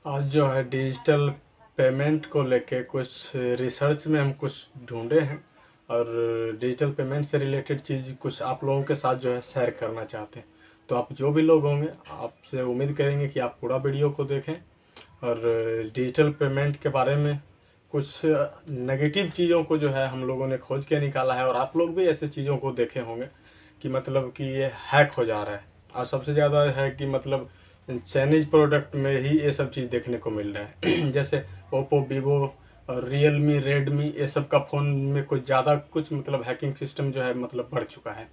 आज जो है डिजिटल पेमेंट को लेके कुछ रिसर्च में हम कुछ ढूंढे हैं और डिजिटल पेमेंट से रिलेटेड चीज़ कुछ आप लोगों के साथ जो है शेयर करना चाहते हैं। तो आप जो भी लोग होंगे आपसे उम्मीद करेंगे कि आप पूरा वीडियो को देखें और डिजिटल पेमेंट के बारे में कुछ नेगेटिव चीज़ों को जो है हम लोगों ने खोज के निकाला है और आप लोग भी ऐसे चीज़ों को देखे होंगे कि मतलब कि ये हैक हो जा रहा है। और सबसे ज़्यादा है कि मतलब चाइनीज़ प्रोडक्ट में ही ये सब चीज़ देखने को मिल रहा है जैसे ओप्पो वीवो और रियलमी रेडमी ये सब का फ़ोन में कुछ ज़्यादा कुछ मतलब हैकिंग सिस्टम जो है मतलब बढ़ चुका है।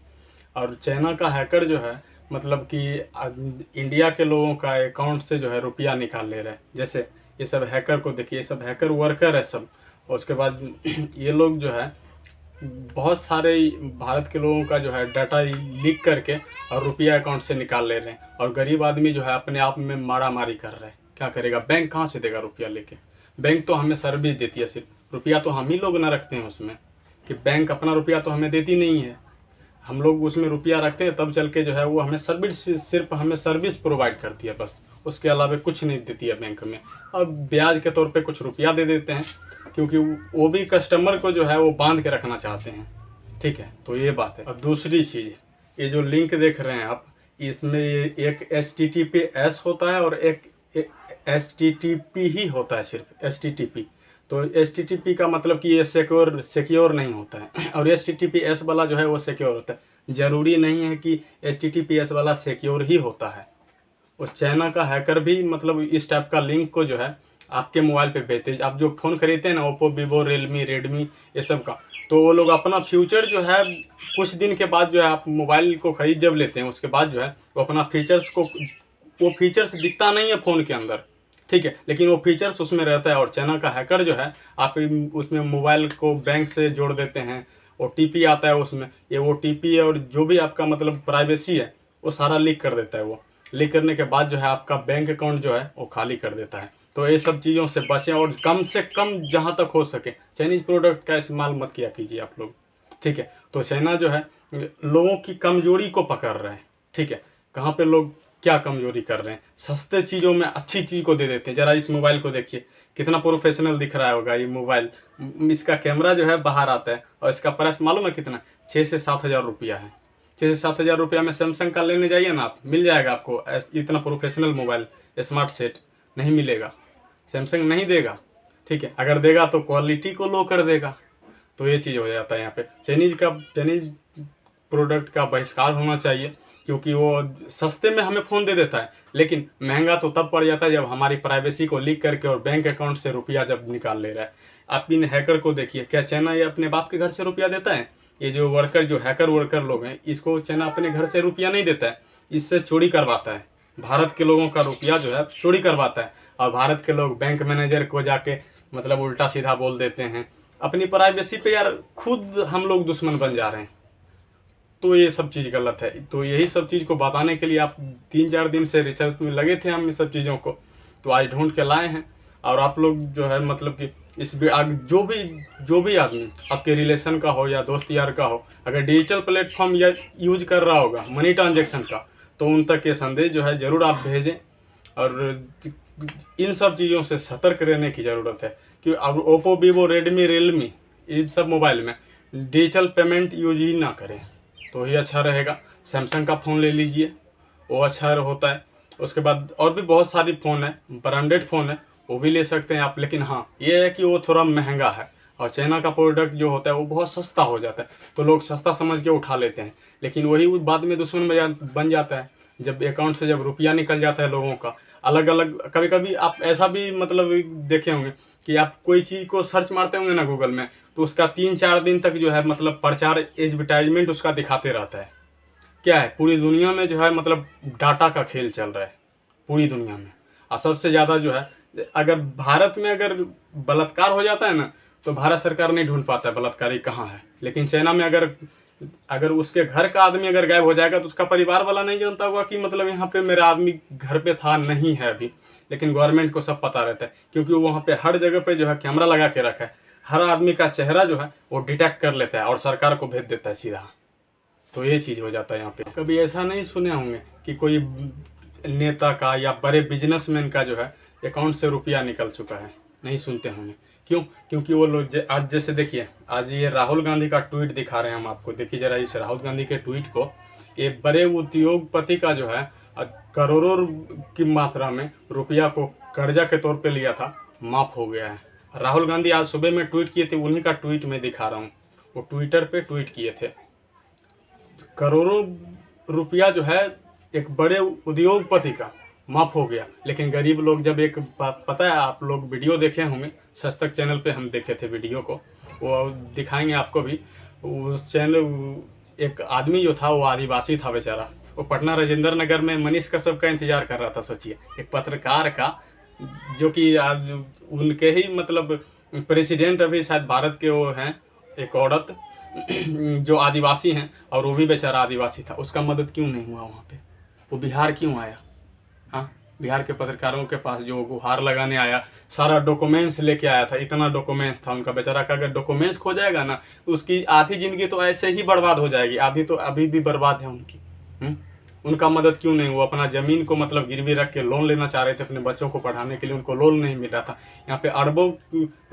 और चाइना का हैकर जो है मतलब कि इंडिया के लोगों का अकाउंट से जो है रुपया निकाल ले रहा है। जैसे ये सब हैकर को देखिए, ये सब हैकर वर्कर है सब। और उसके बाद ये लोग जो है बहुत सारे भारत के लोगों का जो है डाटा लीक करके और रुपया अकाउंट से निकाल ले रहे हैं और गरीब आदमी जो है अपने आप में मारा मारी कर रहा है। क्या करेगा, बैंक कहाँ से देगा रुपया लेके? बैंक तो हमें सर्विस देती है, सिर्फ रुपया तो हम ही लोग ना रखते हैं उसमें, कि बैंक अपना रुपया तो हमें देती नहीं है। हम लोग उसमें रुपया रखते हैं तब चल के जो है वो हमें सर्विस, सिर्फ हमें सर्विस प्रोवाइड करती है बस, उसके अलावा कुछ नहीं देती है बैंक में। और ब्याज के तौर पे कुछ रुपया दे देते हैं क्योंकि वो भी कस्टमर को जो है वो बांध के रखना चाहते हैं। ठीक है, तो ये बात है। अब दूसरी चीज़, ये जो लिंक देख रहे हैं आप, इसमें ये एक HTTPS होता है और एक HTTP ही होता है, सिर्फ HTTP। तो HTTP का मतलब कि ये सिक्योर नहीं होता है और HTTPS वाला जो है वो सिक्योर होता है। ज़रूरी नहीं है कि HTTPS वाला सिक्योर ही होता है। और चाइना का हैकर भी मतलब इस टाइप का लिंक को जो है आपके मोबाइल पे भेजते हैं। आप जो फ़ोन खरीदते हैं ना, ओप्पो वीवो रियलमी रेडमी ये सब का, तो वो लोग अपना फ्यूचर जो है कुछ दिन के बाद जो है, आप मोबाइल को खरीद जब लेते हैं उसके बाद जो है वो अपना फीचर्स को, वो फीचर्स दिखता नहीं है फ़ोन के अंदर, ठीक है, लेकिन वो फीचर्स उसमें रहता है। और चाइना का हैकर जो है आप उसमें मोबाइल को बैंक से जोड़ देते हैं, OTP आता है उसमें, ये OTP और जो भी आपका मतलब प्राइवेसी है वो सारा लीक कर देता है। वो लीक करने के बाद जो है आपका बैंक अकाउंट जो है वो खाली कर देता है। तो ये सब चीज़ों से बचें और कम से कम जहाँ तक हो सके चाइनीज़ प्रोडक्ट का इस्तेमाल मत किया कीजिए आप लोग, ठीक है। तो चाइना जो है लोगों की कमजोरी को पकड़ रहे हैं, ठीक है। कहाँ पे लोग क्या कमजोरी कर रहे हैं, सस्ते चीज़ों में अच्छी चीज़ को दे देते हैं। ज़रा इस मोबाइल को देखिए, कितना प्रोफेशनल दिख रहा होगा ये मोबाइल। इसका कैमरा जो है बाहर आता है और इसका प्राइस मालूम है कितना? 6 से 7 हज़ार रुपया है। 6 से 7 हज़ार रुपया में सैमसंग का लेने जाइए ना आप, मिल जाएगा आपको इतना प्रोफेशनल मोबाइल। स्मार्ट सेट नहीं मिलेगा, सैमसंग नहीं देगा, ठीक है। अगर देगा तो क्वालिटी को लो कर देगा। तो ये चीज़ हो जाता है यहाँ पे। चाइनीज़ प्रोडक्ट का बहिष्कार होना चाहिए क्योंकि वो सस्ते में हमें फ़ोन दे देता है, लेकिन महंगा तो तब पड़ जाता है जब हमारी प्राइवेसी को लीक करके और बैंक अकाउंट से रुपया जब निकाल ले रहा है। आप इन हैकर को देखिए, क्या चाइना ये अपने बाप के घर से रुपया देता है? ये जो वर्कर, जो हैकर वर्कर लोग हैं, इसको चाइना अपने घर से रुपया नहीं देता है, इससे चोरी करवाता है। भारत के लोगों का रुपया जो है चोरी करवाता है और भारत के लोग बैंक मैनेजर को जाके मतलब उल्टा सीधा बोल देते हैं। अपनी प्राइवेसी पे यार खुद हम लोग दुश्मन बन जा रहे हैं। तो ये सब चीज़ गलत है। तो यही सब चीज़ को बताने के लिए आप 3-4 दिन से रिसर्च में लगे थे हम इन सब चीज़ों को, तो आज ढूंढ के लाए हैं। और आप लोग जो है मतलब कि इस जो भी आदमी आपके रिलेशन का हो या दोस्त यार का हो, अगर डिजिटल प्लेटफॉर्म या यूज कर रहा होगा मनी ट्रांजेक्शन का, तो उन तक ये संदेश जो है ज़रूर आप भेजें। और इन सब चीज़ों से सतर्क रहने की ज़रूरत है कि अब ओप्पो वीवो रेडमी रियलमी इन सब मोबाइल में डिजिटल पेमेंट यूज ही ना करें तो ही अच्छा रहेगा। सैमसंग का फ़ोन ले लीजिए, वो अच्छा होता है। उसके बाद और भी बहुत सारी फ़ोन है, ब्रांडेड फ़ोन है, वो भी ले सकते हैं आप। लेकिन हाँ, ये है कि वो थोड़ा महंगा है और चाइना का प्रोडक्ट जो होता है वो बहुत सस्ता हो जाता है, तो लोग सस्ता समझ के उठा लेते हैं। लेकिन वही बाद में दुश्मन बन जाता है जब अकाउंट से जब रुपया निकल जाता है लोगों का। अलग अलग कभी कभी आप ऐसा भी मतलब देखे होंगे कि आप कोई चीज़ को सर्च मारते होंगे ना गूगल में, तो उसका 3-4 दिन तक जो है मतलब प्रचार एडवर्टाइजमेंट उसका दिखाते रहता है। क्या है, पूरी दुनिया में जो है मतलब डाटा का खेल चल रहा है पूरी दुनिया में। और सबसे ज़्यादा जो है, अगर भारत में अगर बलात्कार हो जाता है ना, तो भारत सरकार नहीं ढूंढ पाता है बलात्कारी कहाँ है। लेकिन चाइना में अगर उसके घर का आदमी अगर गायब हो जाएगा तो उसका परिवार वाला नहीं जानता होगा कि मतलब यहाँ पे मेरा आदमी घर पे था, नहीं है अभी। लेकिन गवर्नमेंट को सब पता रहता है क्योंकि वो वहाँ पे हर जगह पे जो है कैमरा लगा के रखा है। हर आदमी का चेहरा जो है वो डिटेक्ट कर लेता है और सरकार को भेज देता है सीधा। तो ये चीज़ हो जाता है यहाँ पे। कभी ऐसा नहीं सुने होंगे कि कोई नेता का या बड़े बिजनेसमैन का जो है अकाउंट से रुपया निकल चुका है, नहीं सुनते होंगे। क्यों? क्योंकि वो लोग आज जैसे देखिए, आज ये राहुल गांधी का ट्वीट दिखा रहे हैं हम आपको, देखिए जरा इस राहुल गांधी के ट्वीट को। ये बड़े उद्योगपति का जो है करोड़ों की मात्रा में रुपया को कर्जा के तौर पे लिया था, माफ़ हो गया है। राहुल गांधी आज सुबह में ट्वीट किए थे, उन्हीं का ट्वीट में दिखा रहा हूँ, वो ट्विटर पे ट्वीट किए थे। करोड़ों रुपया जो है एक बड़े उद्योगपति का माफ़ हो गया, लेकिन गरीब लोग जब एक पता है, आप लोग वीडियो देखे होंगे, सच तक चैनल पे हम देखे थे वीडियो को, वो दिखाएंगे आपको भी। उस चैनल एक आदमी जो था वो आदिवासी था बेचारा, वो पटना राजेंद्र नगर में मनीष कश्यप का इंतजार कर रहा था। सोचिए, एक पत्रकार का, जो कि आज उनके ही मतलब प्रेसिडेंट अभी शायद भारत के वो हैं, एक औरत जो आदिवासी हैं, और वो भी बेचारा आदिवासी था, उसका मदद क्यों नहीं हुआ वहाँ पे? वो बिहार क्यों आया? हाँ, बिहार के पत्रकारों के पास जो गुहार लगाने आया, सारा डॉक्यूमेंट्स लेके आया था, इतना डॉक्यूमेंट्स था उनका। बेचारा का अगर डॉक्यूमेंट्स खो जाएगा ना, तो उसकी आधी ज़िंदगी तो ऐसे ही बर्बाद हो जाएगी, आधी तो अभी भी बर्बाद है उनकी। उनका मदद क्यों नहीं हुआ? अपना ज़मीन को मतलब गिरवी रख के लोन लेना चाह रहे थे अपने बच्चों को पढ़ाने के लिए, उनको लोन नहीं मिल रहा था। यहाँ पे अरबों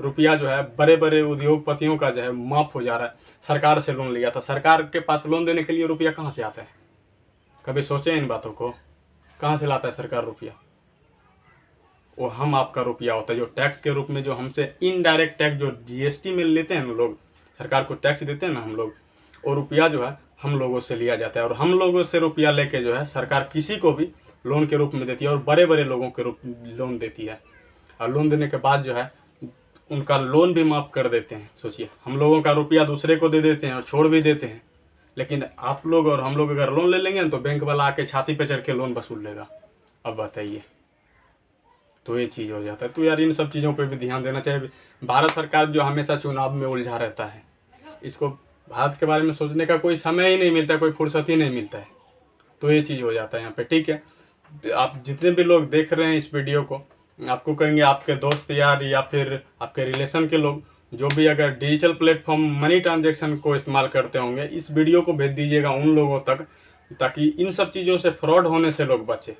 रुपया जो है बड़े बड़े उद्योगपतियों का जो है माफ़ हो जा रहा है। सरकार से लोन लिया था, सरकार के पास लोन देने के लिए रुपया कहाँ से आता है? कभी सोचे इन बातों को? कहाँ से लाता है सरकार रुपया? वो हम आपका रुपया होता है, जो टैक्स के रूप में जो हमसे इनडायरेक्ट टैक्स जो जीएसटी में लेते हैं ना लोग, सरकार को टैक्स देते हैं ना हम लोग, वो रुपया जो है हम लोगों से लिया जाता है। और हम लोगों से रुपया लेके जो है सरकार किसी को भी लोन के रूप में देती है, और बड़े बड़े लोगों के रूप लोन देती है। और लोन देने के बाद जो है उनका लोन भी माफ़ कर देते हैं। सोचिए, हम लोगों का रुपया दूसरे को दे देते हैं और छोड़ भी देते हैं, लेकिन आप लोग और हम लोग अगर लोन ले लेंगे तो बैंक वाला आके छाती पे चढ़ के लोन वसूल लेगा। अब बताइए, तो ये चीज़ हो जाता है। तो यार इन सब चीज़ों पे भी ध्यान देना चाहिए। भारत सरकार जो हमेशा चुनाव में उलझा रहता है, इसको भारत के बारे में सोचने का कोई समय ही नहीं मिलता, कोई फुर्सत ही नहीं मिलता है। तो ये चीज़ हो जाता है यहाँ पे। ठीक है, आप जितने भी लोग देख रहे हैं इस वीडियो को, आपको कहेंगे आपके दोस्त यार या फिर आपके रिलेशन के लोग जो भी अगर डिजिटल प्लेटफॉर्म मनी ट्रांजैक्शन को इस्तेमाल करते होंगे, इस वीडियो को भेज दीजिएगा उन लोगों तक, ताकि इन सब चीज़ों से फ्रॉड होने से लोग बचे।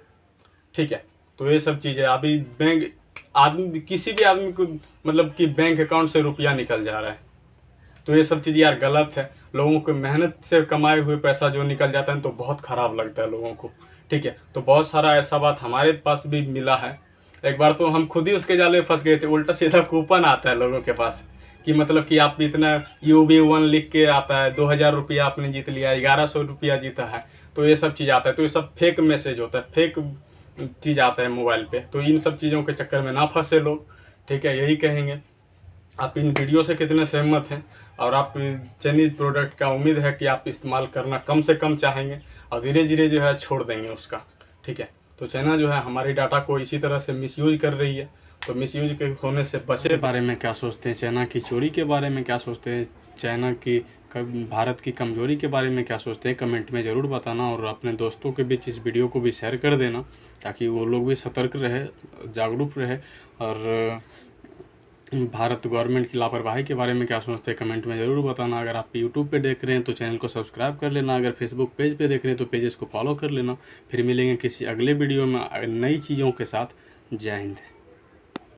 ठीक है, तो ये सब चीज़ें अभी बैंक आदमी, किसी भी आदमी को मतलब कि बैंक अकाउंट से रुपया निकल जा रहा है, तो ये सब चीज़ यार गलत है। लोगों को मेहनत से कमाए हुए पैसा जो निकल जाता है तो बहुत ख़राब लगता है लोगों को। ठीक है, तो बहुत सारा ऐसा बात हमारे पास भी मिला है। एक बार तो हम खुद ही उसके जाल में फंस गए थे। उल्टा सीधा कूपन आता है लोगों के पास कि मतलब कि आप इतना UB1 लिख के आता है, 2000 रुपया आपने जीत लिया, 1100 रुपया जीता है, तो ये सब चीज़ आता है। तो ये सब फेक मैसेज होता है, फेक चीज़ आता है मोबाइल पे। तो इन सब चीज़ों के चक्कर में ना फंसे लोग। ठीक है, यही कहेंगे। आप इन वीडियो से कितने सहमत हैं, और आप चाइनीज़ प्रोडक्ट का उम्मीद है कि आप इस्तेमाल करना कम से कम चाहेंगे और धीरे धीरे जो है छोड़ देंगे उसका। ठीक है, तो चाइना जो है हमारी डाटा को इसी तरह से मिसयूज कर रही है, तो मिसयूज के होने से बचे। के बारे में क्या सोचते हैं? चाइना की चोरी के बारे में क्या सोचते हैं? चाइना की भारत की कमजोरी के बारे में क्या सोचते हैं? कमेंट में ज़रूर बताना, और अपने दोस्तों के बीच इस वीडियो को भी शेयर कर देना, ताकि वो लोग भी सतर्क रहे, जागरूक रहे। और भारत गवर्नमेंट की लापरवाही के बारे में क्या सोचते हैं कमेंट में ज़रूर बताना। अगर आप यूट्यूब पे देख रहे हैं तो चैनल को सब्सक्राइब कर लेना, अगर फेसबुक पेज पे देख रहे हैं तो पेजेस को फॉलो कर लेना। फिर मिलेंगे किसी अगले वीडियो में नई चीज़ों के साथ। जय हिंद।